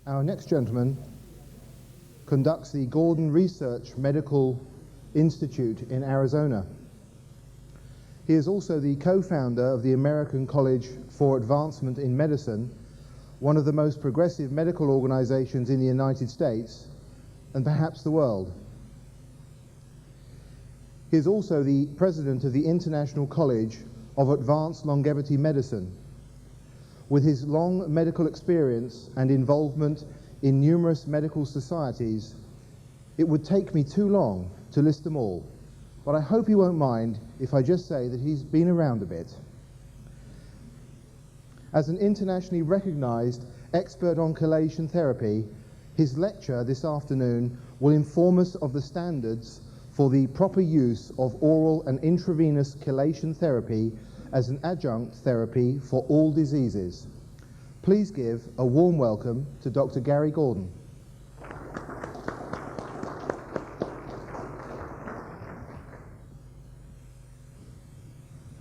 Our next gentleman conducts the Gordon Research Medical Institute in Arizona. He is also the co-founder of the American College for Advancement in Medicine, one of the most progressive medical organizations in the United States and perhaps the world. He is also the president of the International College of Advanced Longevity Medicine. With his long medical experience and involvement in numerous medical societies, it would take me too long to list them all, but I hope you won't mind if I just say that he's been around a bit. As an internationally recognized expert on chelation therapy, his lecture this afternoon will inform us of the standards for the proper use of oral and intravenous chelation therapy as an adjunct therapy for all diseases. Please give a warm welcome to Dr. Garry Gordon.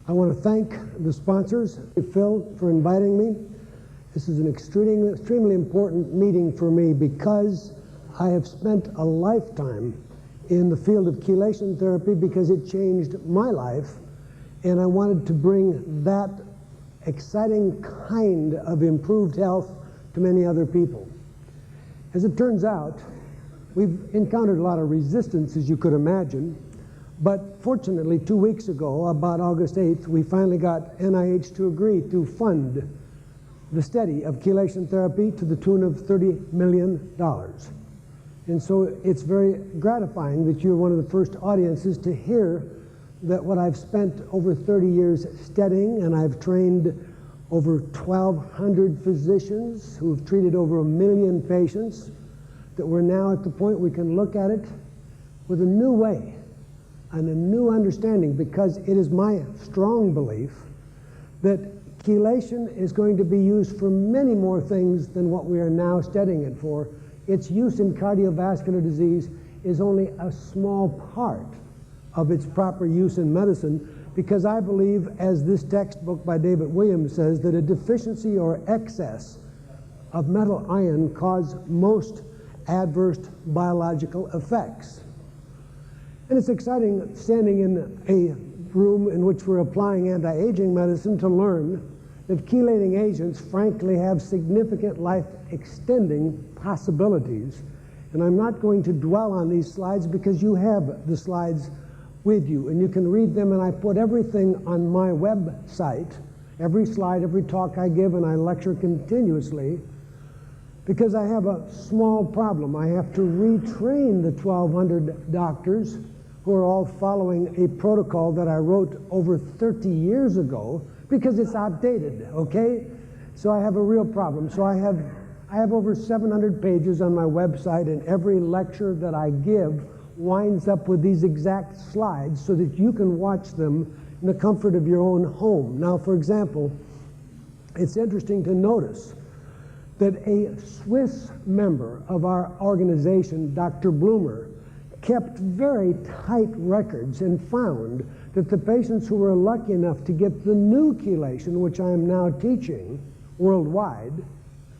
I want to thank the sponsors, Phil, for inviting me. This is an extremely important meeting for me because I have spent a lifetime in the field of chelation therapy because it changed my life, and I wanted to bring that exciting kind of improved health to many other people. As it turns out, we've encountered a lot of resistance, as you could imagine, but fortunately 2 weeks ago, about August 8th, we finally got NIH to agree to fund the study of chelation therapy to the tune of $30 million. And so it's very gratifying that you're one of the first audiences to hear that what I've spent over 30 years studying, and I've trained over 1,200 physicians who have treated over 1 million patients, that we're now at the point we can look at it with a new way and a new understanding, because it is my strong belief that chelation is going to be used for many more things than what we are now studying it for. Its use in cardiovascular disease is only a small part of its proper use in medicine, because I believe, as this textbook by David Williams says, that a deficiency or excess of metal ion cause most adverse biological effects. And it's exciting standing in a room in which we're applying anti-aging medicine to learn that chelating agents frankly have significant life-extending possibilities. And I'm not going to dwell on these slides because you have the slides with you and you can read them, and I put everything on my website, every slide, every talk I give, and I lecture continuously because I have a small problem. I have to retrain the 1,200 doctors who are all following a protocol that I wrote over 30 years ago because it's outdated, okay? So I have a real problem. So I have over 700 pages on my website, and every lecture that I give winds up with these exact slides so that you can watch them in the comfort of your own home. Now, for example, it's interesting to notice that a Swiss member of our organization, Dr. Bloomer, kept very tight records and found that the patients who were lucky enough to get the new chelation, which I am now teaching worldwide,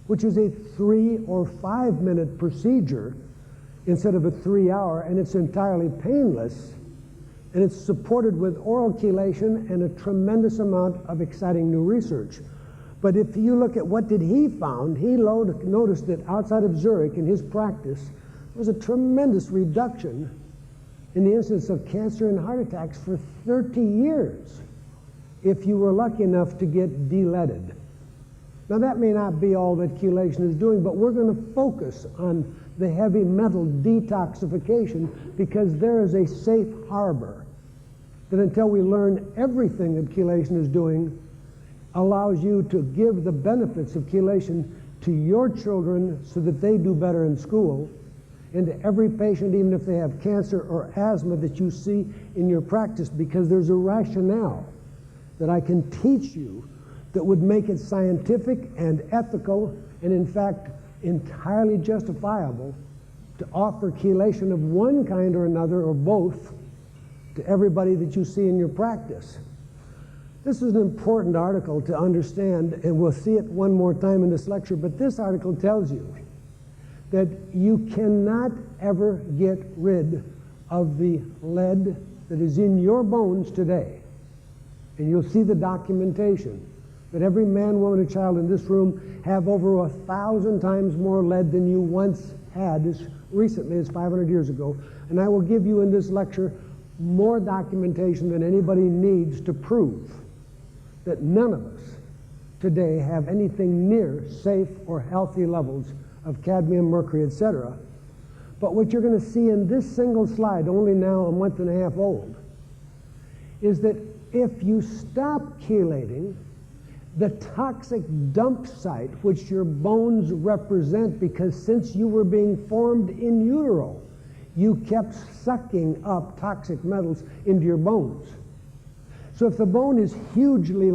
which is a 3 or 5 minute procedure instead of a 3-hour, and it's entirely painless, and it's supported with oral chelation and a tremendous amount of exciting new research. But if you look at what did he found, he noticed that outside of Zurich in his practice, there was a tremendous reduction in the incidence of cancer and heart attacks for 30 years if you were lucky enough to get de-leaded. Now that may not be all that chelation is doing, but we're going to focus on the heavy metal detoxification because there is a safe harbor that, until we learn everything that chelation is doing, allows you to give the benefits of chelation to your children so that they do better in school, and to every patient, even if they have cancer or asthma, that you see in your practice, because there's a rationale that I can teach you that would make it scientific and ethical and, in fact, entirely justifiable to offer chelation of one kind or another or both to everybody that you see in your practice. This is an important article to understand, and we'll see it one more time in this lecture, but this article tells you that you cannot ever get rid of the lead that is in your bones today. And you'll see the documentation that every man, woman, and child in this room have over 1,000 times more lead than you once had as recently as 500 years ago. And I will give you in this lecture more documentation than anybody needs to prove that none of us today have anything near safe or healthy levels of cadmium, mercury, etc. But what you're going to see in this single slide, only now a month and a half old, is that if you stop chelating, the toxic dump site, which your bones represent, because since you were being formed in utero, you kept sucking up toxic metals into your bones. So if the bone is hugely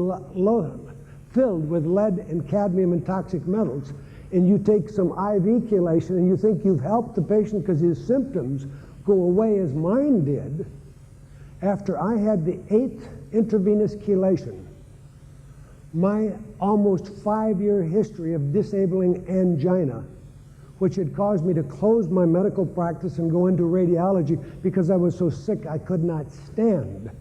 filled with lead and cadmium and toxic metals, and you take some IV chelation and you think you've helped the patient because his symptoms go away as mine did, after I had the 8th intravenous chelation, my almost 5-year history of disabling angina, which had caused me to close my medical practice and go into radiology because I was so sick I could not stand.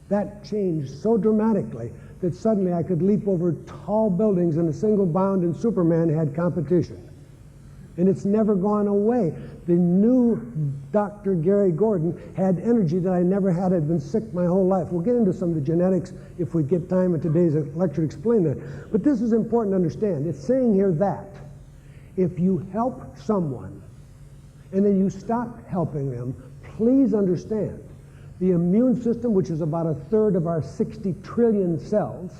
That changed so dramatically that suddenly I could leap over tall buildings in a single bound, and Superman had competition. And it's never gone away. The new Dr. Garry Gordon had energy that I never had. I'd been sick my whole life. We'll get into some of the genetics if we get time in today's lecture to explain that. But this is important to understand. It's saying here that if you help someone and then you stop helping them, please understand the immune system, which is about 1/3 of our 60 trillion cells,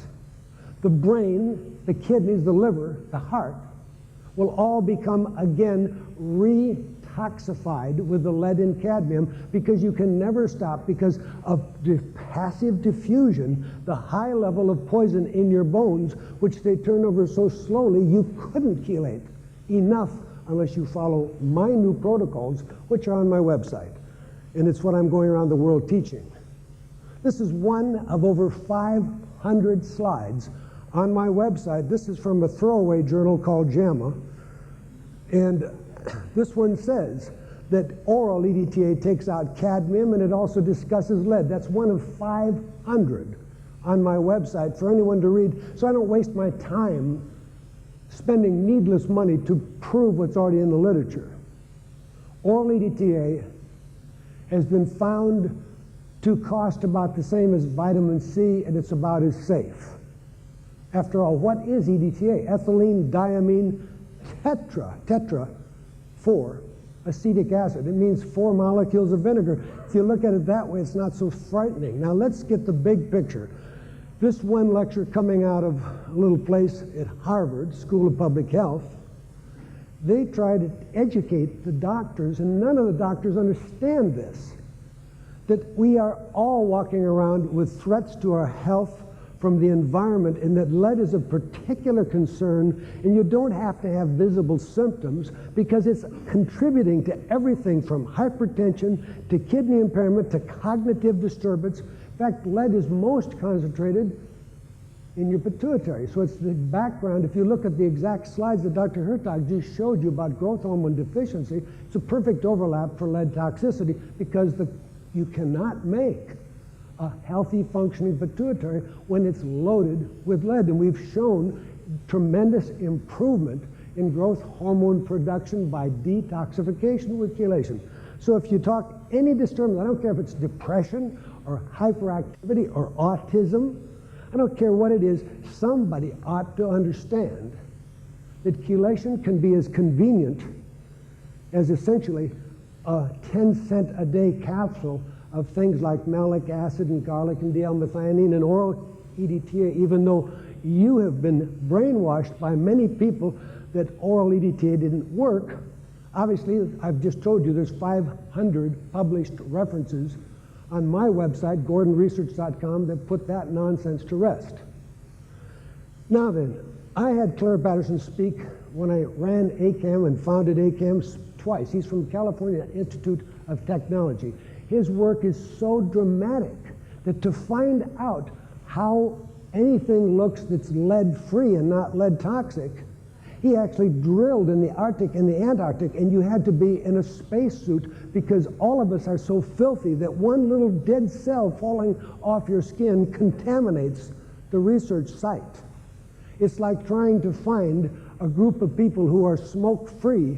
the brain, the kidneys, the liver, the heart, will all become again retoxified with the lead and cadmium, because you can never stop because of passive diffusion, the high level of poison in your bones, which they turn over so slowly you couldn't chelate enough unless you follow my new protocols, which are on my website. And it's what I'm going around the world teaching. This is one of over 500 slides on my website. This is from a throwaway journal called JAMA. And this one says that oral EDTA takes out cadmium, and it also discusses lead. That's one of 500 on my website for anyone to read, so I don't waste my time spending needless money to prove what's already in the literature. Oral EDTA has been found to cost about the same as vitamin C, and it's about as safe. After all, what is EDTA? Ethylene diamine tetra 4 acetic acid. It means 4 molecules of vinegar. If you look at it that way, it's not so frightening. Now let's get the big picture. This one lecture coming out of a little place at Harvard School of Public Health, they try to educate the doctors, and none of the doctors understand this, that we are all walking around with threats to our health from the environment, and that lead is of particular concern, and you don't have to have visible symptoms because it's contributing to everything from hypertension to kidney impairment to cognitive disturbance. In fact, lead is most concentrated in your pituitary. So it's the background. If you look at the exact slides that Dr. Hertog just showed you about growth hormone deficiency, it's a perfect overlap for lead toxicity, because you cannot make a healthy functioning pituitary when it's loaded with lead. And we've shown tremendous improvement in growth hormone production by detoxification with chelation. So if you talk any disturbance, I don't care if it's depression or hyperactivity or autism, I don't care what it is, somebody ought to understand that chelation can be as convenient as essentially a 10-cent a day capsule of things like malic acid and garlic and D-L-methionine and oral EDTA, even though you have been brainwashed by many people that oral EDTA didn't work. Obviously, I've just told you there's 500 published references on my website, gordonresearch.com, that put that nonsense to rest. Now then, I had Claire Patterson speak when I ran ACAM and founded ACAM twice. He's from California Institute of Technology. His work is so dramatic that to find out how anything looks that's lead-free and not lead-toxic, He actually drilled in the Arctic and the Antarctic, and you had to be in a spacesuit because all of us are so filthy that one little dead cell falling off your skin contaminates the research site. It's like trying to find a group of people who are smoke-free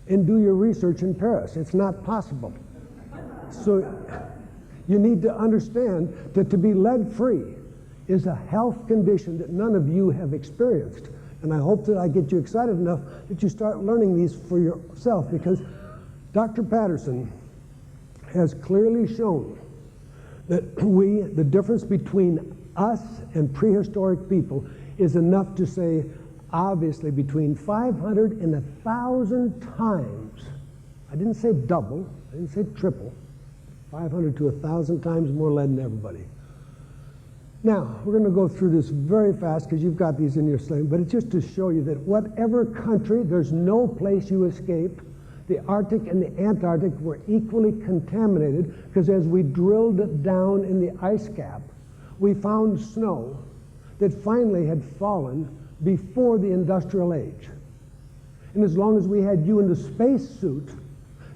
and do your research in Paris. It's not possible. So you need to understand that to be lead-free is a health condition that none of you have experienced. And I hope that I get you excited enough that you start learning these for yourself, because Dr. Patterson has clearly shown that the difference between us and prehistoric people is enough to say, obviously, between 500 and 1,000 times. I didn't say double, I didn't say triple. 500 to 1,000 times more lead than everybody. Now, we're going to go through this very fast because you've got these in your slate, but it's just to show you that whatever country, there's no place you escape. The Arctic and the Antarctic were equally contaminated because as we drilled down in the ice cap, we found snow that finally had fallen before the industrial age. And as long as we had you in the spacesuit,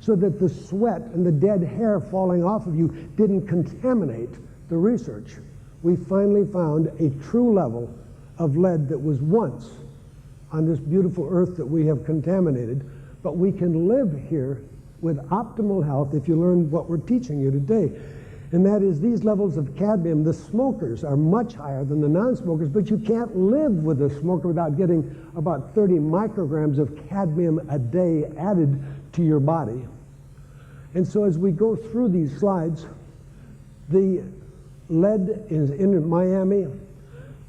so that the sweat and the dead hair falling off of you didn't contaminate the research, we finally found a true level of lead that was once on this beautiful earth that we have contaminated. But we can live here with optimal health if you learn what we're teaching you today. And that is these levels of cadmium. The smokers are much higher than the non-smokers, but you can't live with a smoker without getting about 30 micrograms of cadmium a day added to your body. And so as we go through these slides, the lead is in Miami.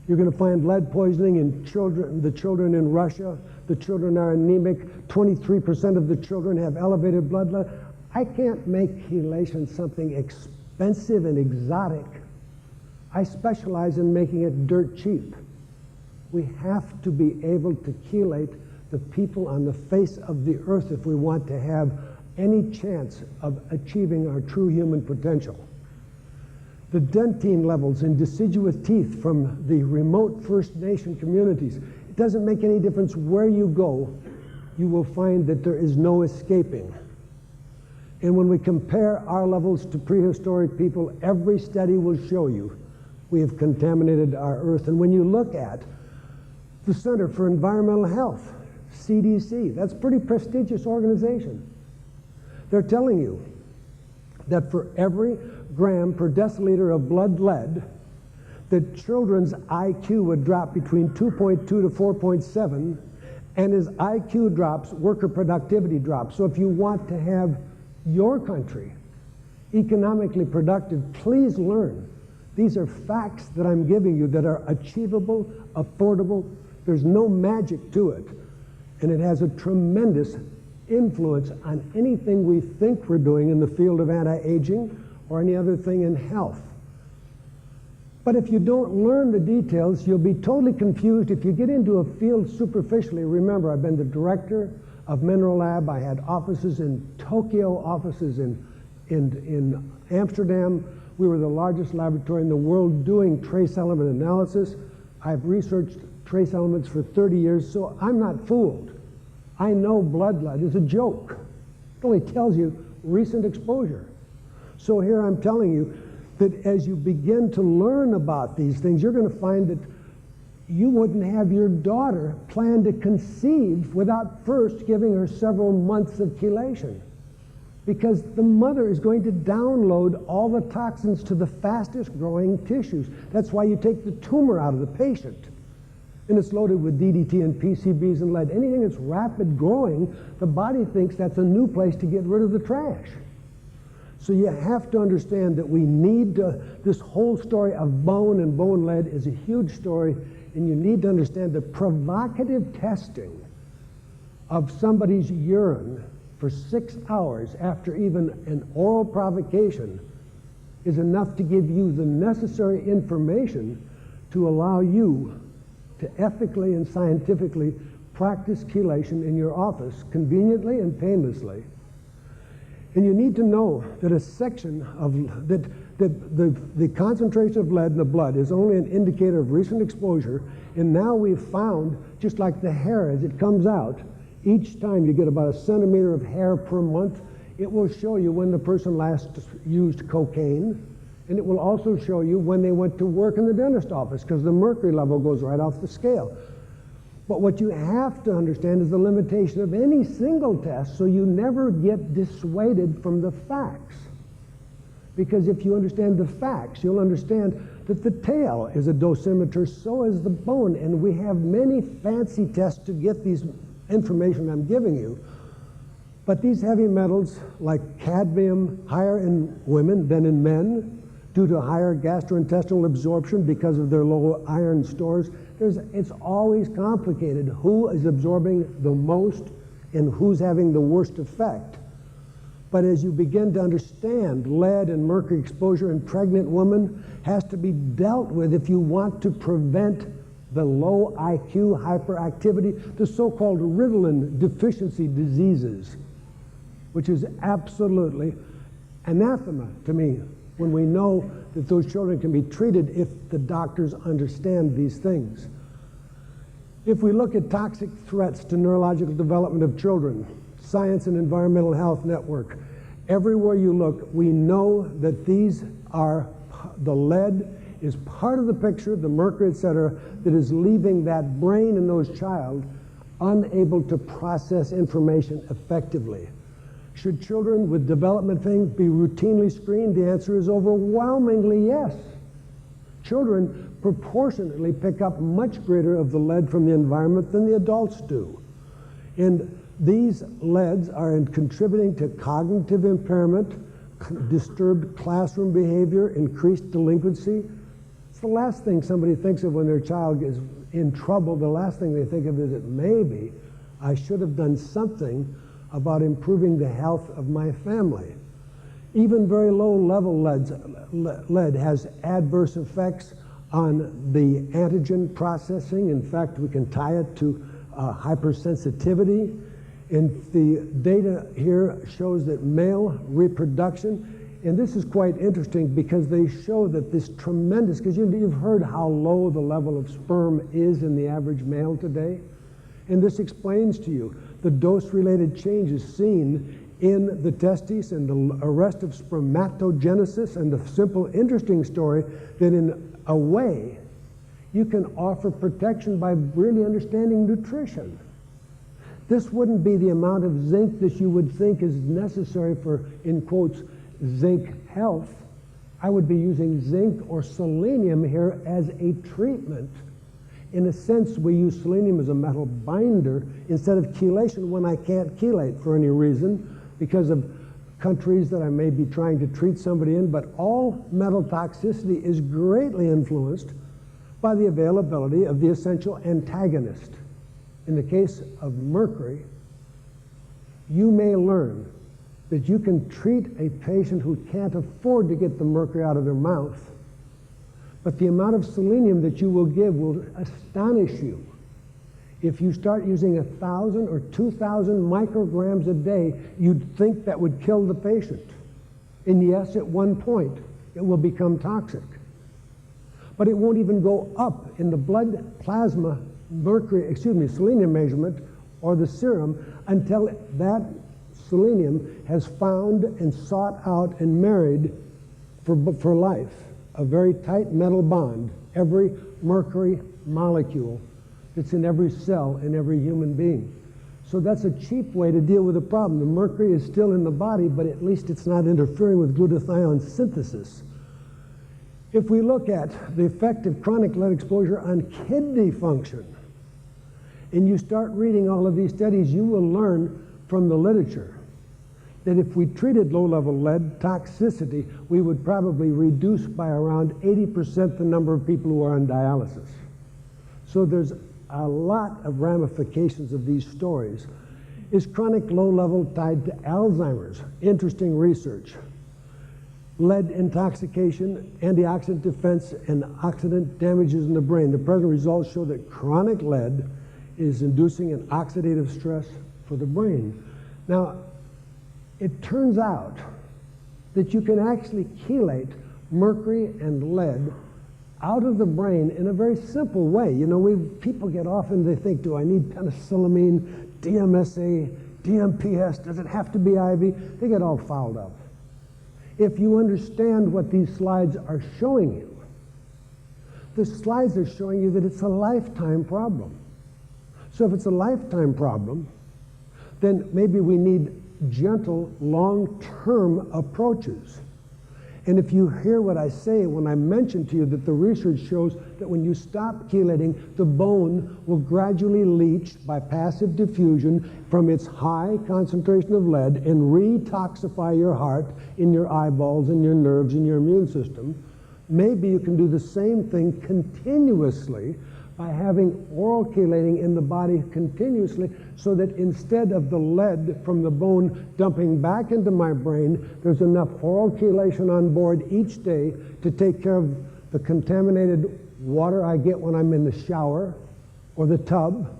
You're going to find lead poisoning in children, the children in Russia. The children are anemic. 23% of the children have elevated blood lead. I can't make chelation something expensive and exotic. I specialize in making it dirt cheap. We have to be able to chelate the people on the face of the earth if we want to have any chance of achieving our true human potential. The dentine levels in deciduous teeth from the remote First Nation communities, it doesn't make any difference where you go, you will find that there is no escaping. And when we compare our levels to prehistoric people, every study will show you we have contaminated our earth. And when you look at the Center for Environmental Health, CDC, that's a pretty prestigious organization. They're telling you that for every gram per deciliter of blood lead, the children's IQ would drop between 2.2 to 4.7, and as IQ drops, worker productivity drops. So if you want to have your country economically productive, please learn. These are facts that I'm giving you that are achievable, affordable. There's no magic to it, and it has a tremendous influence on anything we think we're doing in the field of anti-aging or any other thing in health. But if you don't learn the details, you'll be totally confused. If you get into a field superficially, remember, I've been the director of Mineral Lab. I had offices in Tokyo, offices in Amsterdam. We were the largest laboratory in the world doing trace element analysis. I've researched trace elements for 30 years, so I'm not fooled. I know blood lead is a joke. It only tells you recent exposure. So here I'm telling you that as you begin to learn about these things, you're going to find that you wouldn't have your daughter plan to conceive without first giving her several months of chelation, because the mother is going to download all the toxins to the fastest growing tissues. That's why you take the tumor out of the patient. And it's loaded with DDT and PCBs and lead. Anything that's rapid growing, the body thinks that's a new place to get rid of the trash. So you have to understand that we need to, this whole story of bone and bone lead is a huge story, and you need to understand that provocative testing of somebody's urine for 6 hours after even an oral provocation is enough to give you the necessary information to allow you to ethically and scientifically practice chelation in your office conveniently and painlessly. And you need to know that a section of, that The concentration of lead in the blood is only an indicator of recent exposure, and now we've found, just like the hair as it comes out, each time you get about 1 centimeter of hair per month, it will show you when the person last used cocaine, and it will also show you when they went to work in the dentist office, because the mercury level goes right off the scale. But what you have to understand is the limitation of any single test, so you never get dissuaded from the facts. Because if you understand the facts, you'll understand that the tail is a dosimeter, so is the bone, and we have many fancy tests to get these information I'm giving you. But these heavy metals, like cadmium, higher in women than in men, due to higher gastrointestinal absorption because of their low iron stores. It's always complicated who is absorbing the most and who's having the worst effect. But as you begin to understand, lead and mercury exposure in pregnant women has to be dealt with if you want to prevent the low IQ hyperactivity, the so-called Ritalin deficiency diseases, which is absolutely anathema to me when we know that those children can be treated if the doctors understand these things. If we look at toxic threats to neurological development of children, Science and Environmental Health Network, everywhere you look, we know that these are, the lead is part of the picture, the mercury, etc., that is leaving that brain in those child unable to process information effectively. Should children with development things be routinely screened? The answer is overwhelmingly yes. Children proportionately pick up much greater of the lead from the environment than the adults do. And these leads are contributing to cognitive impairment, disturbed classroom behavior, increased delinquency. It's the last thing somebody thinks of when their child is in trouble. The last thing they think of is that maybe I should have done something about improving the health of my family. Even very low level lead has adverse effects on the antigen processing. In fact, we can tie it to hypersensitivity. And the data here shows that male reproduction, and this is quite interesting because they show that this tremendous, because you've heard how low the level of sperm is in the average male today, and this explains to you the dose-related changes seen in the testes and the arrest of spermatogenesis, and the simple, interesting story that in a way you can offer protection by really understanding nutrition. This wouldn't be the amount of zinc that you would think is necessary for, in quotes, zinc health. I would be using zinc or selenium here as a treatment. In a sense, we use selenium as a metal binder instead of chelation when I can't chelate for any reason because of countries that I may be trying to treat somebody in, but all metal toxicity is greatly influenced by the availability of the essential antagonist. In the case of mercury, you may learn that you can treat a patient who can't afford to get the mercury out of their mouth, but the amount of selenium that you will give will astonish you. If you start using 1,000 or 2,000 micrograms a day, you'd think that would kill the patient. And yes, at one point, it will become toxic. But it won't even go up in the blood plasma selenium measurement or the serum until that selenium has found and sought out and married for life a very tight metal bond, every mercury molecule that's in every cell in every human being. So that's a cheap way to deal with the problem. The mercury is still in the body, but at least it's not interfering with glutathione synthesis. If we look at the effect of chronic lead exposure on kidney function, and you start reading all of these studies, you will learn from the literature that if we treated low-level lead toxicity, we would probably reduce by around 80% the number of people who are on dialysis. So there's a lot of ramifications of these stories. Is chronic low-level tied to Alzheimer's? Interesting research. Lead intoxication, antioxidant defense, and oxidant damages in the brain. The present results show that chronic lead is inducing an oxidative stress for the brain. Now, it turns out that you can actually chelate mercury and lead out of the brain in a very simple way. You know, people get off and they think, do I need penicillamine, DMSA, DMPS, does it have to be IV? They get all fouled up. If you understand what these slides are showing you, the slides are showing you that it's a lifetime problem. So if it's a lifetime problem, then maybe we need gentle, long-term approaches. And if you hear what I say when I mention to you that the research shows that when you stop chelating, the bone will gradually leach by passive diffusion from its high concentration of lead and retoxify your heart, in your eyeballs, in your nerves, in your immune system, maybe you can do the same thing continuously by having oral chelating in the body continuously, so that instead of the lead from the bone dumping back into my brain, there's enough oral chelation on board each day to take care of the contaminated water I get when I'm in the shower or the tub,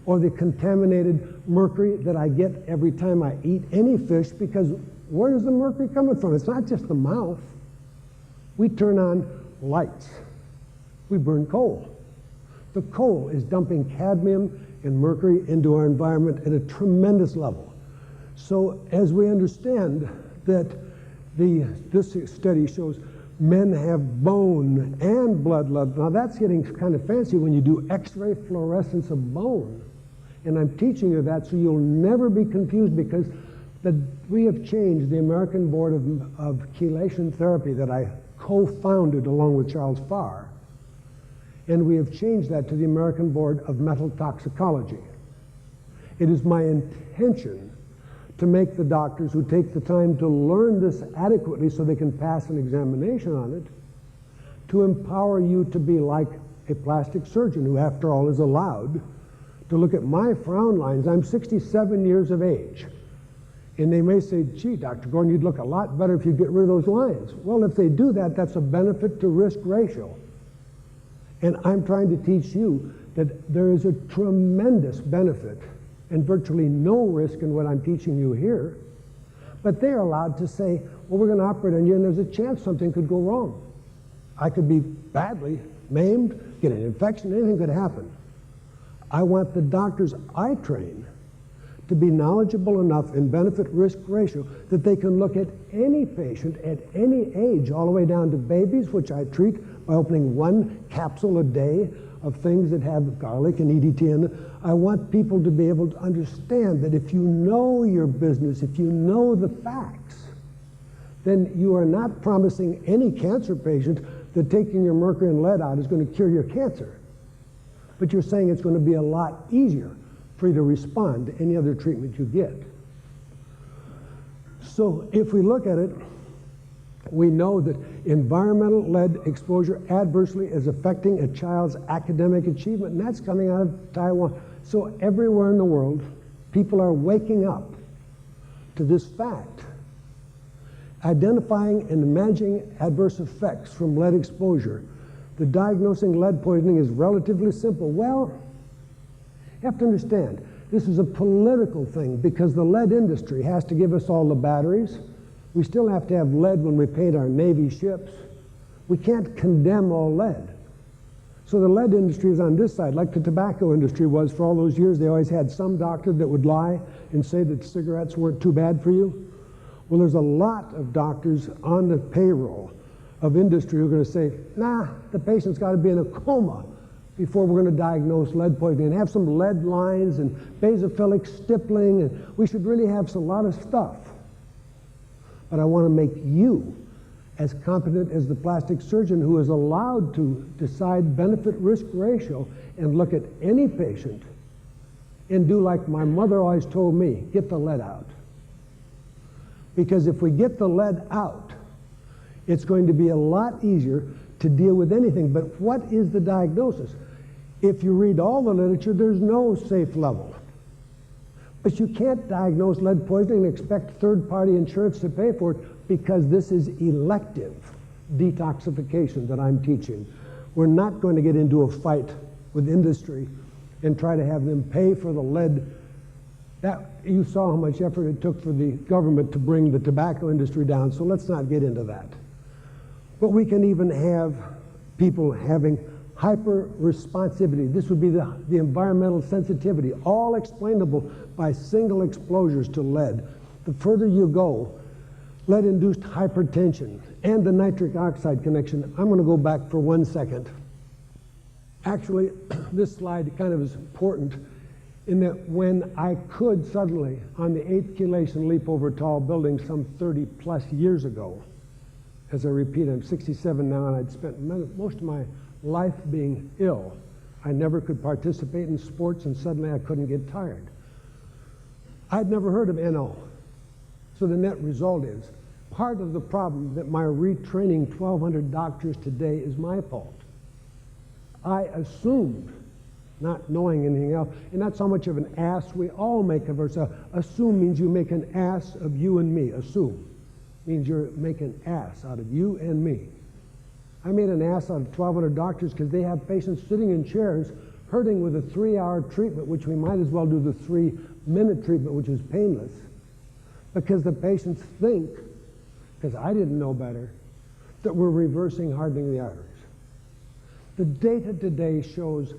or the contaminated mercury that I get every time I eat any fish, because where is the mercury coming from? It's not just the mouth. We turn on lights. We burn coal. The coal is dumping cadmium and mercury into our environment at a tremendous level. So as we understand that this study shows men have bone and blood lead. Now that's getting kind of fancy when you do X-ray fluorescence of bone. And I'm teaching you that so you'll never be confused, because we have changed the American Board of Chelation Therapy that I co-founded along with Charles Farr. And we have changed that to the American Board of Metal Toxicology. It is my intention to make the doctors who take the time to learn this adequately so they can pass an examination on it, to empower you to be like a plastic surgeon who, after all, is allowed to look at my frown lines. I'm 67 years of age. And they may say, gee, Dr. Gordon, you'd look a lot better if you get rid of those lines. Well, if they do that, that's a benefit to risk ratio. And I'm trying to teach you that there is a tremendous benefit and virtually no risk in what I'm teaching you here. But they're allowed to say, well, we're going to operate on you, and there's a chance something could go wrong. I could be badly maimed, get an infection, anything could happen. I want the doctors I train to be knowledgeable enough in benefit-risk ratio that they can look at any patient at any age, all the way down to babies, which I treat by opening one capsule a day of things that have garlic and EDT in it. I want people to be able to understand that if you know your business, if you know the facts, then you are not promising any cancer patient that taking your mercury and lead out is going to cure your cancer. But you're saying it's going to be a lot easier for you to respond to any other treatment you get. So if we look at it, we know that environmental lead exposure adversely is affecting a child's academic achievement, and that's coming out of Taiwan. So everywhere in the world, people are waking up to this fact. Identifying and managing adverse effects from lead exposure. The diagnosing lead poisoning is relatively simple. Well, you have to understand, this is a political thing, because the lead industry has to give us all the batteries. We still have to have lead when we paint our Navy ships. We can't condemn all lead. So the lead industry is on this side, like the tobacco industry was for all those years. They always had some doctor that would lie and say that cigarettes weren't too bad for you. Well, there's a lot of doctors on the payroll of industry who are going to say, nah, the patient's got to be in a coma before we're going to diagnose lead poisoning, and have some lead lines and basophilic stippling, and we should really have a lot of stuff. But I want to make you as competent as the plastic surgeon who is allowed to decide benefit-risk ratio and look at any patient and do like my mother always told me, get the lead out. Because if we get the lead out, it's going to be a lot easier to deal with anything. But what is the diagnosis? If you read all the literature, there's no safe level. But you can't diagnose lead poisoning and expect third-party insurance to pay for it, because this is elective detoxification that I'm teaching. We're not going to get into a fight with industry and try to have them pay for the lead. You saw how much effort it took for the government to bring the tobacco industry down, so let's not get into that. But we can even have people having hyper-responsivity. This would be the environmental sensitivity, all explainable by single exposures to lead. The further you go, lead-induced hypertension and the nitric oxide connection. I'm going to go back for 1 second. Actually, this slide kind of is important in that when I could suddenly, on the 8th chelation, leap over tall buildings some 30 plus years ago, as I repeat, I'm 67 now, and I'd spent most of my life being ill. I never could participate in sports, and suddenly I couldn't get tired. I'd never heard of NO. So the net result is, part of the problem that my retraining 1,200 doctors today is my fault. I assumed, not knowing anything else, and that's how much of an ass we all make of ourselves. Assume means you make an ass of you and me. Assume means you're making an ass out of you and me. I made an ass out of 1,200 doctors because they have patients sitting in chairs hurting with a 3-hour treatment, which we might as well do the 3-minute treatment, which is painless, because the patients think, because I didn't know better, that we're reversing hardening the arteries. The data today shows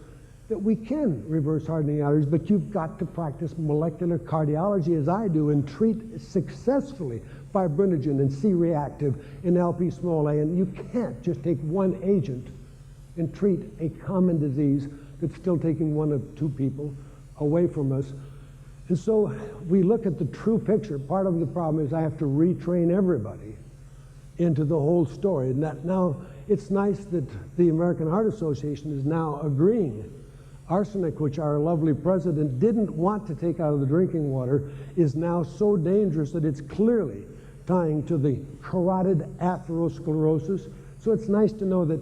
that we can reverse hardening the arteries, but you've got to practice molecular cardiology as I do and treat successfully fibrinogen and C-reactive and LP small a, and you can't just take one agent and treat a common disease that's still taking 1 of 2 people away from us. And so we look at the true picture. Part of the problem is I have to retrain everybody into the whole story. And that now, it's nice that the American Heart Association is now agreeing. Arsenic, which our lovely president didn't want to take out of the drinking water, is now so dangerous that it's clearly tying to the carotid atherosclerosis. So it's nice to know that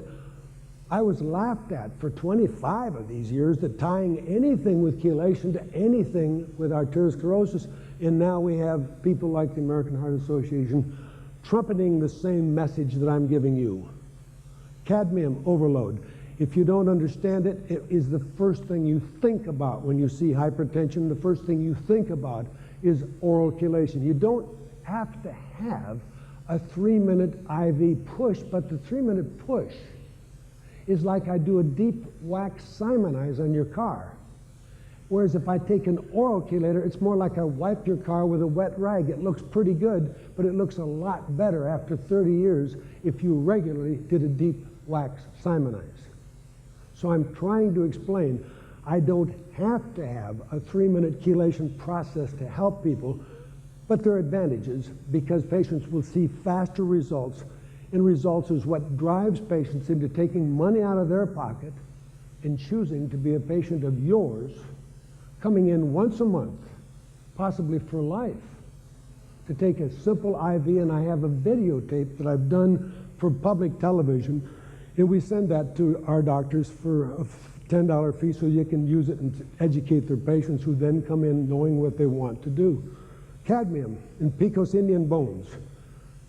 I was laughed at for 25 of these years that tying anything with chelation to anything with arteriosclerosis, and now we have people like the American Heart Association trumpeting the same message that I'm giving you. Cadmium overload. If you don't understand it, it is the first thing you think about when you see hypertension. The first thing you think about is oral chelation. You don't have to have a 3-minute IV push, but the 3-minute push is like I do a deep wax Simonize on your car. Whereas if I take an oral chelator, it's more like I wipe your car with a wet rag. It looks pretty good, but it looks a lot better after 30 years if you regularly did a deep wax Simonize. So I'm trying to explain, I don't have to have a 3-minute chelation process to help people, but there are advantages because patients will see faster results, and results is what drives patients into taking money out of their pocket and choosing to be a patient of yours, coming in once a month, possibly for life, to take a simple IV, and I have a videotape that I've done for public television, and we send that to our doctors for a $10 fee so you can use it and educate their patients who then come in knowing what they want to do. Cadmium in Pecos Indian bones,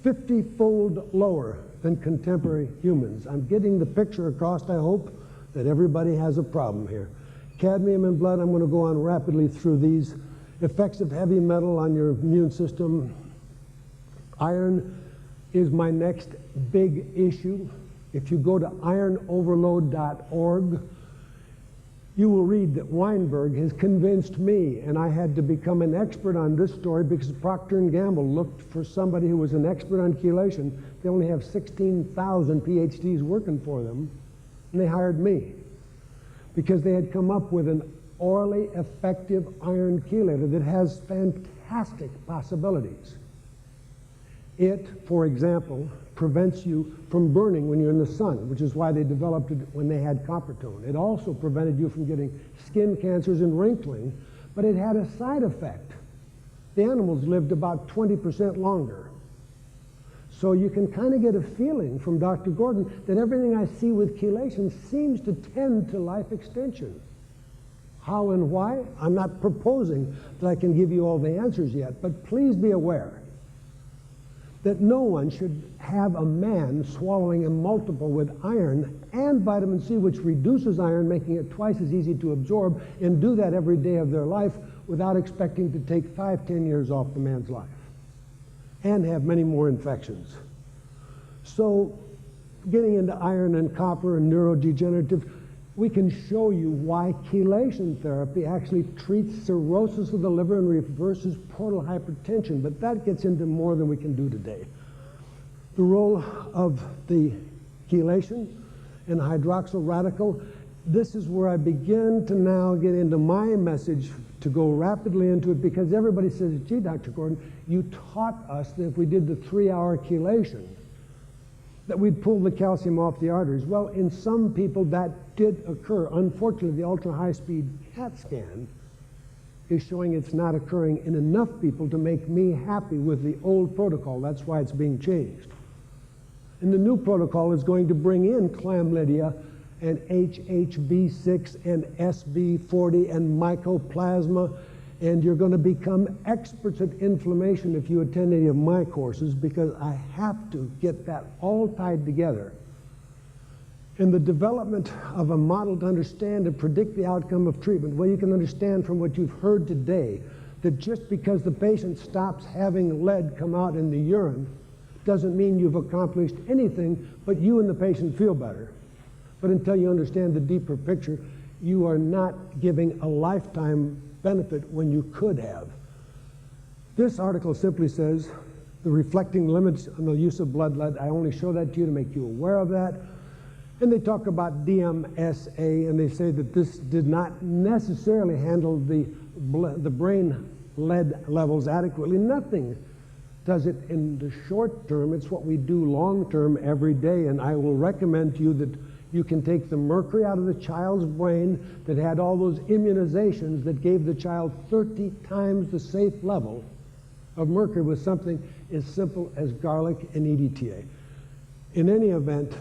50-fold lower than contemporary humans. I'm getting the picture across, I hope, that everybody has a problem here. Cadmium in blood, I'm going to go on rapidly through these. Effects of heavy metal on your immune system. Iron is my next big issue. If you go to ironoverload.org, you will read that Weinberg has convinced me, and I had to become an expert on this story because Procter & Gamble looked for somebody who was an expert on chelation. They only have 16,000 PhDs working for them, and they hired me because they had come up with an orally effective iron chelator that has fantastic possibilities. It, for example, prevents you from burning when you're in the sun, which is why they developed it when they had Coppertone. It also prevented you from getting skin cancers and wrinkling, but it had a side effect. The animals lived about 20% longer. So you can kind of get a feeling from Dr. Gordon that everything I see with chelation seems to tend to life extension. How and why? I'm not proposing that I can give you all the answers yet, but please be aware that no one should have a man swallowing a multiple with iron and vitamin C, which reduces iron, making it twice as easy to absorb, and do that every day of their life without expecting to take 5-10 years off the man's life and have many more infections. So getting into iron and copper and neurodegenerative, we can show you why chelation therapy actually treats cirrhosis of the liver and reverses portal hypertension, but that gets into more than we can do today. The role of the chelation and hydroxyl radical, this is where I begin to now get into my message, to go rapidly into it, because everybody says, gee, Dr. Gordon, you taught us that if we did the 3-hour chelation, that we'd pull the calcium off the arteries. Well, in some people that did occur. Unfortunately, the ultra-high-speed CAT scan is showing it's not occurring in enough people to make me happy with the old protocol. That's why it's being changed. And the new protocol is going to bring in chlamydia and HHV6 and SV40 and mycoplasma, and you're going to become experts at inflammation if you attend any of my courses, because I have to get that all tied together. And the development of a model to understand and predict the outcome of treatment, well, you can understand from what you've heard today that just because the patient stops having lead come out in the urine doesn't mean you've accomplished anything, but you and the patient feel better. But until you understand the deeper picture, you are not giving a lifetime benefit when you could have. This article simply says the reflecting limits on the use of blood lead. I only show that to you to make you aware of that. And they talk about DMSA, and they say that this did not necessarily handle the brain lead levels adequately. Nothing does it in the short term. It's what we do long term every day, and I will recommend to you that you can take the mercury out of the child's brain that had all those immunizations that gave the child 30 times the safe level of mercury with something as simple as garlic and EDTA. In any event,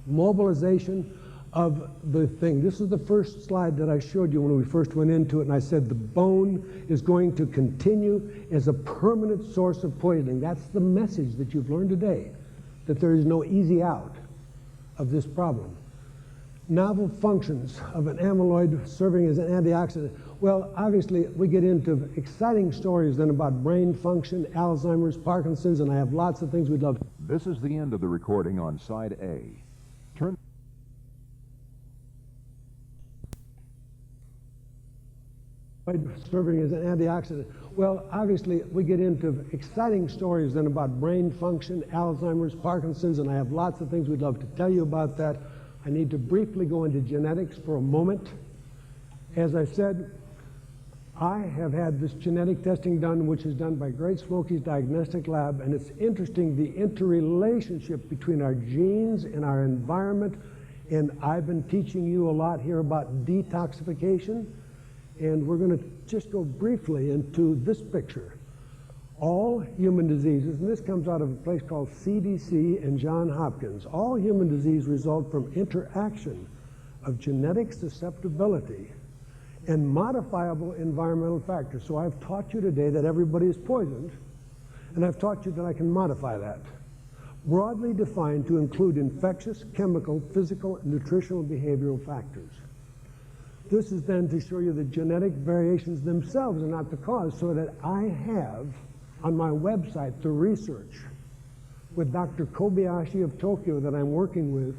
mobilization of the thing. This is the first slide that I showed you when we first went into it, and I said the bone is going to continue as a permanent source of poisoning. That's the message that you've learned today, that there is no easy out of this problem. Novel functions of an amyloid serving as an antioxidant. Well, obviously, we get into exciting stories then about brain function, Alzheimer's, Parkinson's, and I have lots of things we'd love. This is the end of the recording on side A. Turn Serving as an antioxidant. Well, obviously, we get into exciting stories then about brain function, Alzheimer's, Parkinson's, and I have lots of things we'd love to tell you about that. I need to briefly go into genetics for a moment. As I said, I have had this genetic testing done, which is done by Great Smoky's Diagnostic Lab, and it's interesting, the interrelationship between our genes and our environment, and I've been teaching you a lot here about detoxification. And we're going to just go briefly into this picture. All human diseases, and this comes out of a place called CDC and Johns Hopkins, all human disease result from interaction of genetic susceptibility and modifiable environmental factors. So I've taught you today that everybody is poisoned, and I've taught you that I can modify that. Broadly defined to include infectious, chemical, physical, and nutritional behavioral factors. This is then to show you the genetic variations themselves are not the cause, so that I have on my website the research with Dr. Kobayashi of Tokyo that I'm working with,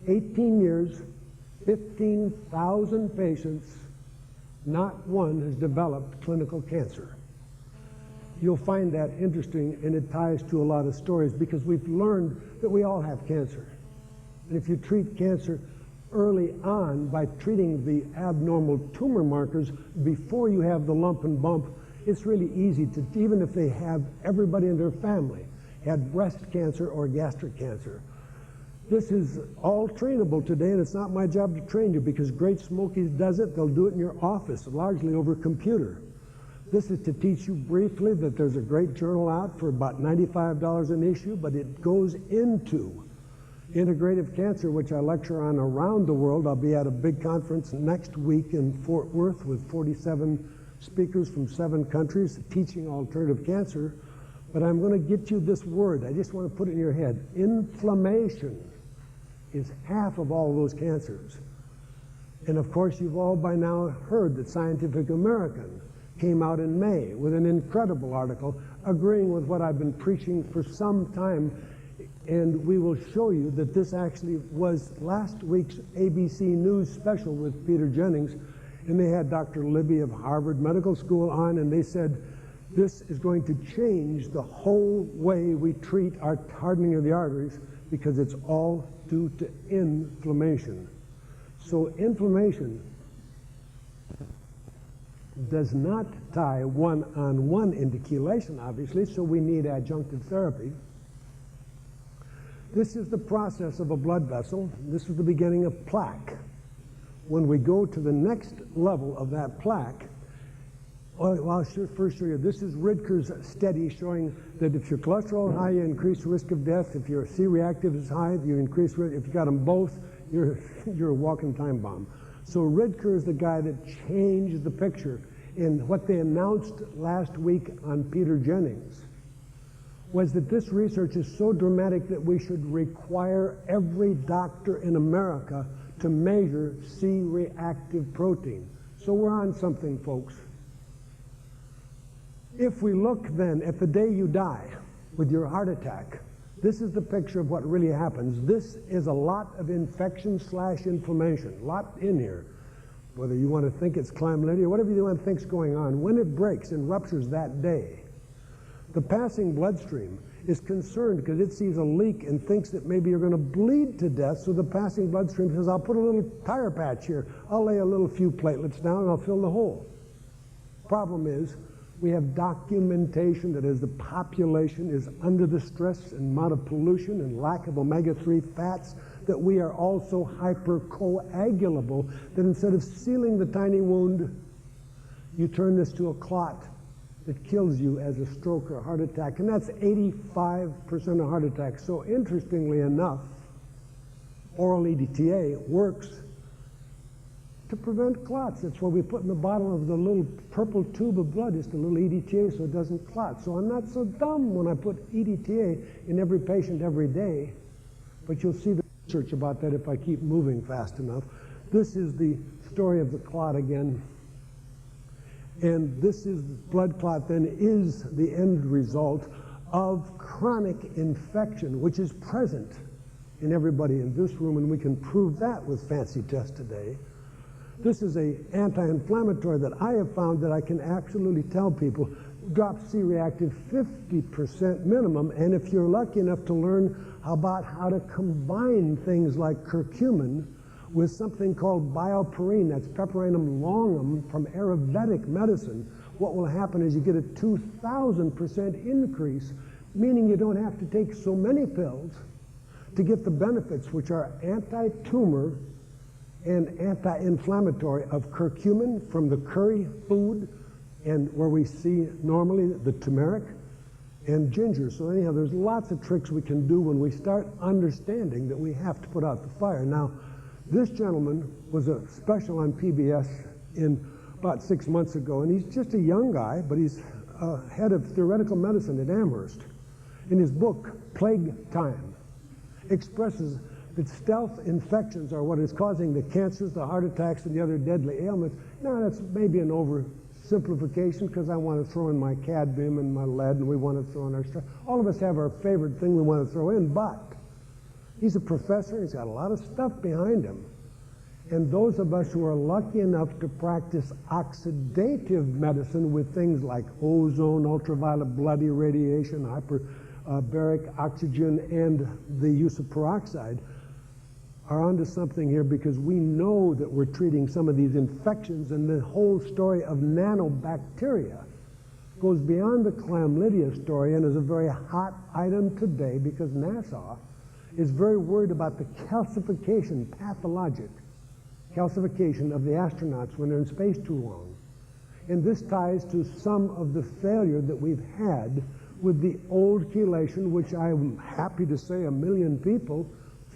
18 years, 15,000 patients, not one has developed clinical cancer. You'll find that interesting, and it ties to a lot of stories because we've learned that we all have cancer. And if you treat cancer early on by treating the abnormal tumor markers before you have the lump and bump, it's really easy to, even if they have everybody in their family had breast cancer or gastric cancer. This is all trainable today, and it's not my job to train you because Great Smoky's does it. They'll do it in your office, largely over computer. This is to teach you briefly that there's a great journal out for about $95 an issue, but it goes into integrative cancer, which I lecture on around the world. I'll be at a big conference next week in Fort Worth with 47 speakers from 7 countries teaching alternative cancer. But I'm going to get you this word. I just want to put it in your head. Inflammation is half of all those cancers. And of course, you've all by now heard that Scientific American came out in May with an incredible article agreeing with what I've been preaching for some time. And we will show you that this actually was last week's ABC News special with Peter Jennings, and they had Dr. Libby of Harvard Medical School on, and they said this is going to change the whole way we treat our hardening of the arteries because it's all due to inflammation. So inflammation does not tie one-on-one into chelation, obviously, so we need adjunctive therapy. This is the process of a blood vessel. This is the beginning of plaque. When we go to the next level of that plaque, well, I'll first show you. This is Ridker's study showing that if your cholesterol is high, you increase the risk of death. If your C-reactive is high, you increase risk. If you got them both, you're a walking time bomb. So Ridker is the guy that changed the picture. And what they announced last week on Peter Jennings was that this research is so dramatic that we should require every doctor in America to measure C-reactive protein. So we're on something, folks. If we look then at the day you die with your heart attack, this is the picture of what really happens. This is a lot of infection/inflammation, a lot in here. Whether you want to think it's chlamydia or whatever you want to think's going on, when it breaks and ruptures that day, the passing bloodstream is concerned because it sees a leak and thinks that maybe you're going to bleed to death, so the passing bloodstream says, I'll put a little tire patch here, I'll lay a few platelets down and I'll fill the hole. Problem is, we have documentation that as the population is under the stress and amount of pollution and lack of omega-3 fats, that we are also hypercoagulable, that instead of sealing the tiny wound, you turn this to a clot that kills you as a stroke or a heart attack. And that's 85% of heart attacks. So interestingly enough, oral EDTA works to prevent clots. That's what we put in the bottom of the little purple tube of blood, just a little EDTA so it doesn't clot. So I'm not so dumb when I put EDTA in every patient every day, but you'll see the research about that if I keep moving fast enough. This is the story of the clot again. And this is blood clot then is the end result of chronic infection, which is present in everybody in this room, and we can prove that with fancy tests today. This is an anti-inflammatory that I have found that I can absolutely tell people drop C-reactive 50% minimum, and if you're lucky enough to learn about how to combine things like curcumin with something called bioperine, that's Peperanum longum from Ayurvedic medicine, what will happen is you get a 2,000% increase, meaning you don't have to take so many pills to get the benefits, which are anti-tumor and anti-inflammatory of curcumin from the curry food, and where we see normally the turmeric and ginger. So anyhow, there's lots of tricks we can do when we start understanding that we have to put out the fire. Now, this gentleman was a special on PBS about 6 months ago, and he's just a young guy, but he's head of theoretical medicine at Amherst. In his book, Plague Time, expresses that stealth infections are what is causing the cancers, the heart attacks, and the other deadly ailments. Now, that's maybe an oversimplification because I want to throw in my cadmium and my lead, and we want to throw in our stress. All of us have our favorite thing we want to throw in, but he's a professor. He's got a lot of stuff behind him. And those of us who are lucky enough to practice oxidative medicine with things like ozone, ultraviolet blood irradiation, hyperbaric oxygen, and the use of peroxide, are onto something here because we know that we're treating some of these infections, and the whole story of nanobacteria goes beyond the chlamydia story and is a very hot item today because NASA is very worried about the calcification, pathologic calcification of the astronauts when they're in space too long. And this ties to some of the failure that we've had with the old chelation, which I'm happy to say 1 million people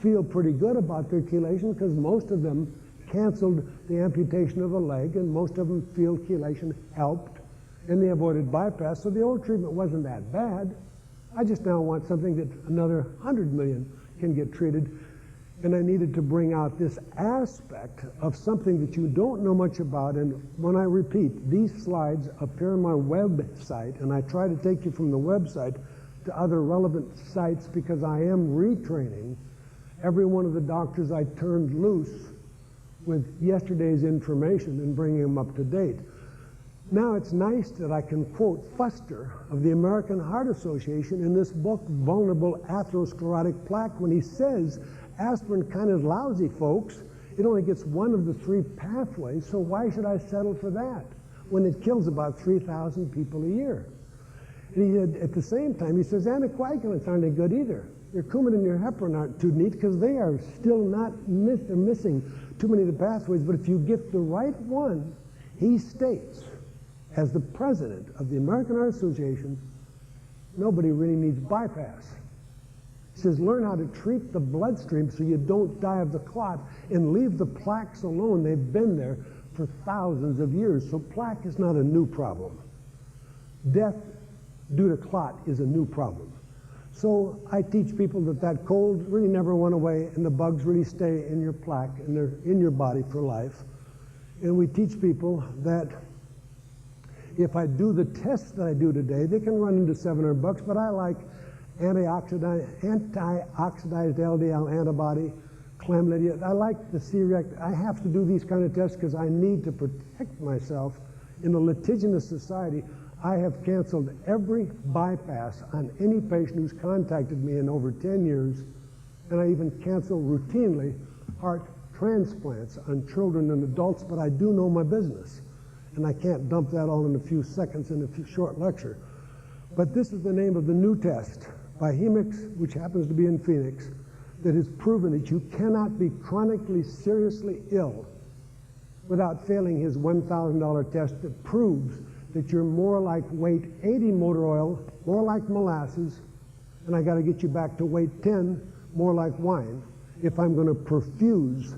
feel pretty good about their chelation because most of them canceled the amputation of a leg, and most of them feel chelation helped, and they avoided bypass, so the old treatment wasn't that bad. I just now want something that another 100 million can get treated, and I needed to bring out this aspect of something that you don't know much about. And when I repeat, these slides appear on my website, and I try to take you from the website to other relevant sites because I am retraining every one of the doctors I turned loose with yesterday's information and bringing them up to date. Now it's nice that I can quote Fuster of the American Heart Association in this book, Vulnerable Atherosclerotic Plaque, when he says aspirin kind of lousy, folks. It only gets one of the three pathways, so why should I settle for that when it kills about 3,000 people a year? And he said, at the same time, he says anticoagulants aren't any good either. Your Coumadin and your heparin aren't too neat because they are still not they're missing too many of the pathways, but if you get the right one, he states, as the president of the American Heart Association, nobody really needs bypass. He says, learn how to treat the bloodstream so you don't die of the clot and leave the plaques alone. They've been there for thousands of years. So plaque is not a new problem. Death due to clot is a new problem. So I teach people that that cold really never went away and the bugs really stay in your plaque and they're in your body for life. And we teach people that if I do the tests that I do today, they can run into $700, but I like antioxidized LDL antibody, chlamydia. I like the C-react. I have to do these kind of tests because I need to protect myself. In a litigious society, I have canceled every bypass on any patient who's contacted me in over 10 years, and I even cancel routinely heart transplants on children and adults, but I do know my business. And I can't dump that all in a few seconds in a short lecture. But this is the name of the new test by Hemix, which happens to be in Phoenix, that has proven that you cannot be chronically seriously ill without failing his $1,000 test that proves that you're more like weight 80 motor oil, more like molasses, and I got to get you back to weight 10, more like wine, if I'm going to perfuse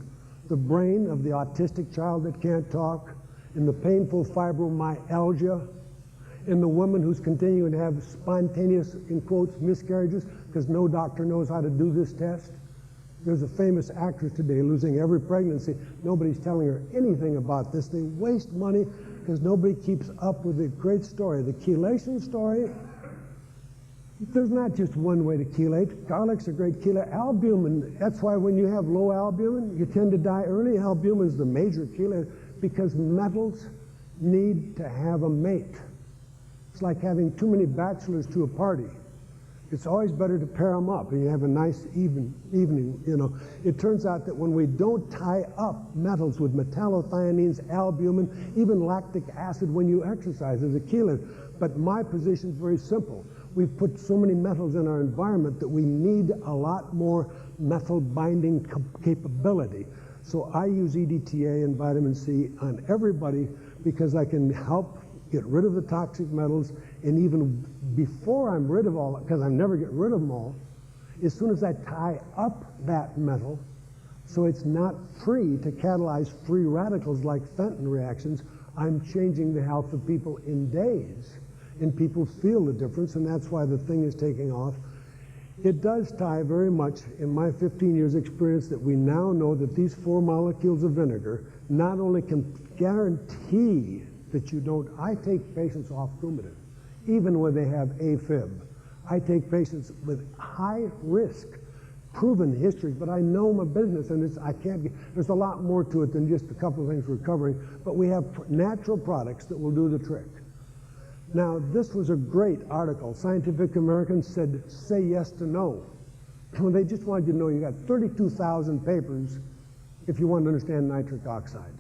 the brain of the autistic child that can't talk, in the painful fibromyalgia, in the woman who's continuing to have spontaneous, in quotes, miscarriages because no doctor knows how to do this test. There's a famous actress today losing every pregnancy. Nobody's telling her anything about this. They waste money because nobody keeps up with the great story. The chelation story, there's not just one way to chelate. Garlic's a great chelator. Albumin, that's why when you have low albumin, you tend to die early. Albumin is the major chelator because metals need to have a mate. It's like having too many bachelors to a party. It's always better to pair them up and you have a nice evening, you know. It turns out that when we don't tie up metals with metallothioneins, albumin, even lactic acid when you exercise is a chelator. But my position is very simple. We've put so many metals in our environment that we need a lot more metal binding capability. So I use EDTA and vitamin C on everybody because I can help get rid of the toxic metals, and even before I'm rid of all, because I never get rid of them all, as soon as I tie up that metal so it's not free to catalyze free radicals like Fenton reactions, I'm changing the health of people in days, and people feel the difference, and that's why the thing is taking off. It does tie very much, in my 15 years experience, that we now know that these 4 molecules of vinegar not only can guarantee that you don't, I take patients off Coumadin, even when they have AFib. I take patients with high risk, proven history, but I know my business, and there's a lot more to it than just a couple of things we're covering, but we have natural products that will do the trick. Now, this was a great article. Scientific American said, say yes to no. They just wanted you to know you got 32,000 papers if you want to understand nitric oxide.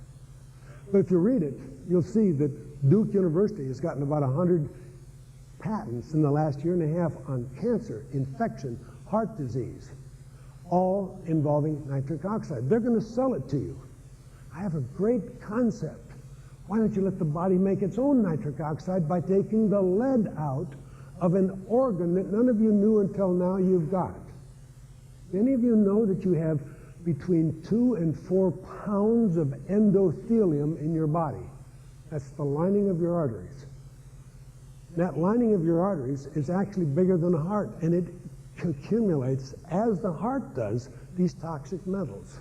But if you read it, you'll see that Duke University has gotten about 100 patents in the last year and a half on cancer, infection, heart disease, all involving nitric oxide. They're going to sell it to you. I have a great concept. Why don't you let the body make its own nitric oxide by taking the lead out of an organ that none of you knew until now you've got? Any of you know that you have between 2 and 4 pounds of endothelium in your body? That's the lining of your arteries. That lining of your arteries is actually bigger than the heart, and it accumulates, as the heart does, these toxic metals.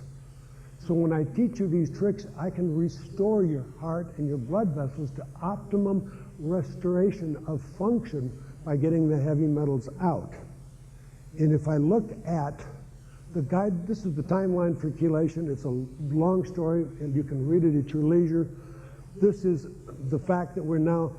So when I teach you these tricks, I can restore your heart and your blood vessels to optimum restoration of function by getting the heavy metals out. And if I look at the guide, this is the timeline for chelation. It's a long story, and you can read it at your leisure. This is the fact that we're now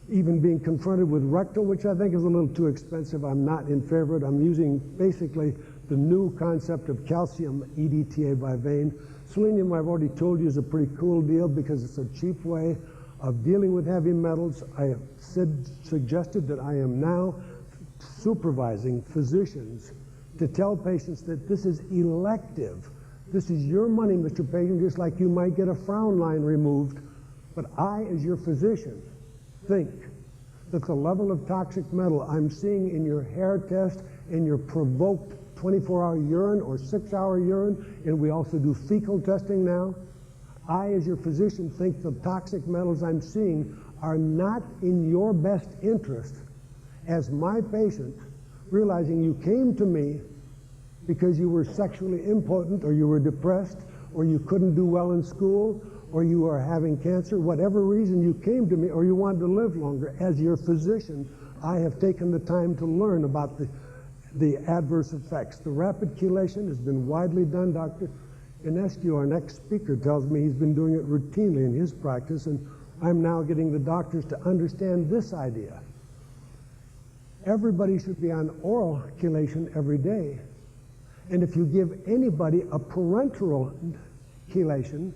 even being confronted with rectal, which I think is a little too expensive. I'm not in favor of it. I'm using basically the new concept of calcium EDTA by vein. Selenium, I've already told you, is a pretty cool deal because it's a cheap way of dealing with heavy metals. I have suggested that I am now supervising physicians to tell patients that this is elective. This is your money, Mr. Patient, just like you might get a frown line removed. But I, as your physician, think that the level of toxic metal I'm seeing in your hair test and your provoked 24-hour urine or 6-hour urine, and we also do fecal testing now, I, as your physician, think the toxic metals I'm seeing are not in your best interest as my patient, realizing you came to me because you were sexually impotent or you were depressed or you couldn't do well in school or you are having cancer, whatever reason you came to me, or you wanted to live longer. As your physician, I have taken the time to learn about the adverse effects. The rapid chelation has been widely done. Dr. Inescu, our next speaker, tells me he's been doing it routinely in his practice, and I'm now getting the doctors to understand this idea. Everybody should be on oral chelation every day. And if you give anybody a parenteral chelation,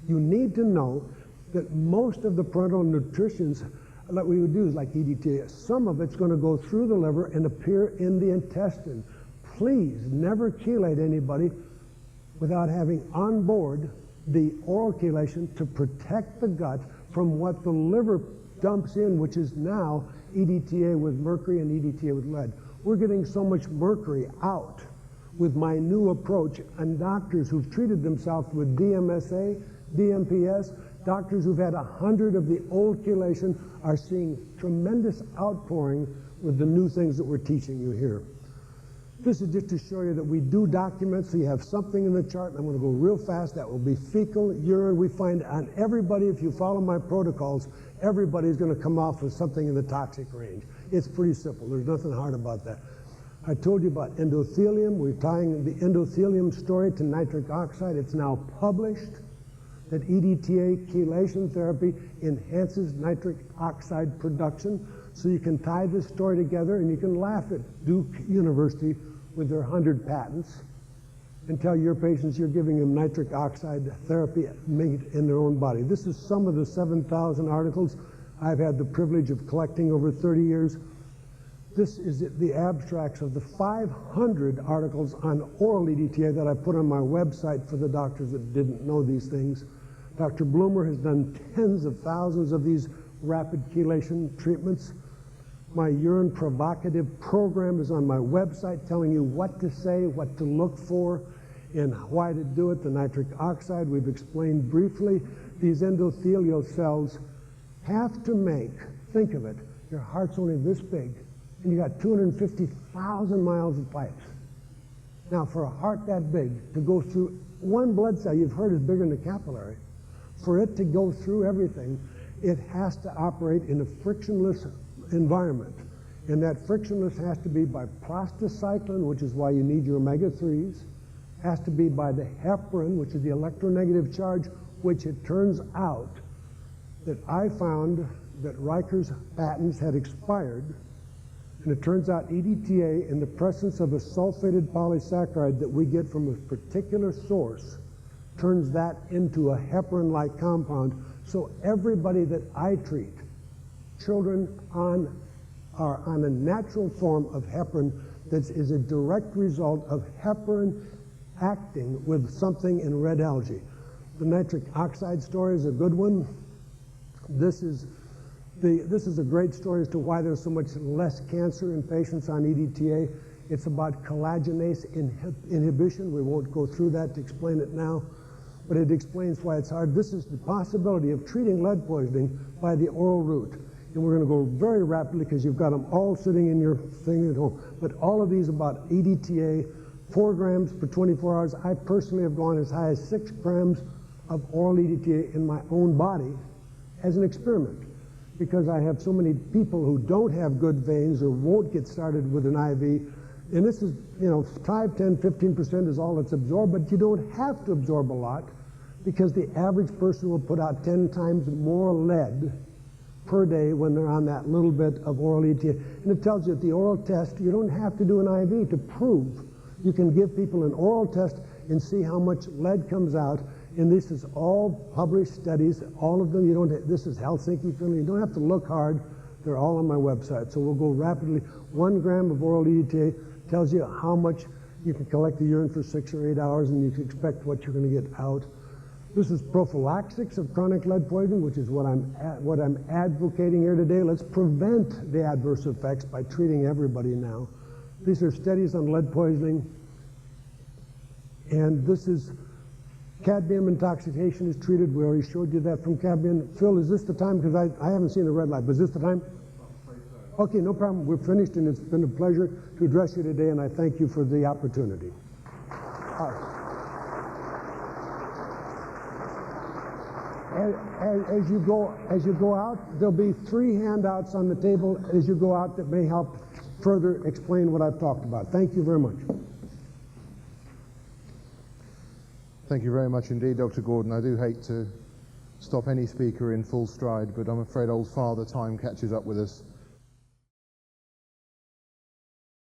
you need to know that most of the parenteral nutritions that we would do is like EDTA. Some of it's going to go through the liver and appear in the intestine. Please never chelate anybody without having on board the oral chelation to protect the gut from what the liver dumps in, which is now EDTA with mercury and EDTA with lead. We're getting so much mercury out with my new approach, and doctors who've treated themselves with DMSA, DMPS, doctors who've had 100 of the old chelation are seeing tremendous outpouring with the new things that we're teaching you here. This is just to show you that we do document, so you have something in the chart, and I'm going to go real fast. That will be fecal, urine. We find on everybody, if you follow my protocols, everybody's going to come off with something in the toxic range. It's pretty simple. There's nothing hard about that. I told you about endothelium. We're tying the endothelium story to nitric oxide. It's now published that EDTA chelation therapy enhances nitric oxide production. So you can tie this story together, and you can laugh at Duke University with their 100 patents and tell your patients you're giving them nitric oxide therapy made in their own body. This is some of the 7,000 articles I've had the privilege of collecting over 30 years. This is the abstracts of the 500 articles on oral EDTA that I put on my website for the doctors that didn't know these things. Dr. Bloomer has done tens of thousands of these rapid chelation treatments. My urine provocative program is on my website telling you what to say, what to look for, and why to do it. The nitric oxide, we've explained briefly. These endothelial cells have to make, think of it, your heart's only this big, and you got 250,000 miles of pipes. Now, for a heart that big, to go through one blood cell, you've heard is bigger than the capillary. For it to go through everything, it has to operate in a frictionless environment. And that frictionless has to be by prostacyclin, which is why you need your omega-3s, has to be by the heparin, which is the electronegative charge, which it turns out that I found that Riker's patents had expired. And it turns out EDTA, in the presence of a sulfated polysaccharide that we get from a particular source, turns that into a heparin-like compound. So everybody that I treat, children are on a natural form of heparin that is a direct result of heparin acting with something in red algae. The nitric oxide story is a good one. This is a great story as to why there's so much less cancer in patients on EDTA. It's about collagenase inhibition. We won't go through that to explain it now, but it explains why it's hard. This is the possibility of treating lead poisoning by the oral route. And we're going to go very rapidly because you've got them all sitting in your thing at home. But all of these about EDTA, 4 grams per 24 hours. I personally have gone as high as 6 grams of oral EDTA in my own body as an experiment. because I have so many people who don't have good veins or won't get started with an IV. And this is, 5, 10, 15% is all that's absorbed, but you don't have to absorb a lot because the average person will put out 10 times more lead per day when they're on that little bit of oral ETA. And it tells you at the oral test, you don't have to do an IV to prove. You can give people an oral test and see how much lead comes out. And this is all published studies, all of them. This is Helsinki, Finland. You don't have to look hard. They're all on my website. So we'll go rapidly. 1 gram of oral ETA tells you how much you can collect the urine for 6 or 8 hours, and you can expect what you're going to get out. This is prophylaxis of chronic lead poisoning, which is what I'm advocating here today. Let's prevent the adverse effects by treating everybody now. These are studies on lead poisoning, and this is cadmium intoxication is treated. We already showed you that from cadmium. Phil, is this the time? Because I haven't seen the red light, but is this the time? Okay, no problem. We're finished, and it's been a pleasure to address you today, and I thank you for the opportunity. As you go out, there'll be 3 handouts on the table as you go out that may help further explain what I've talked about. Thank you very much. Thank you very much indeed, Dr. Gordon. I do hate to stop any speaker in full stride, but I'm afraid old Father Time catches up with us.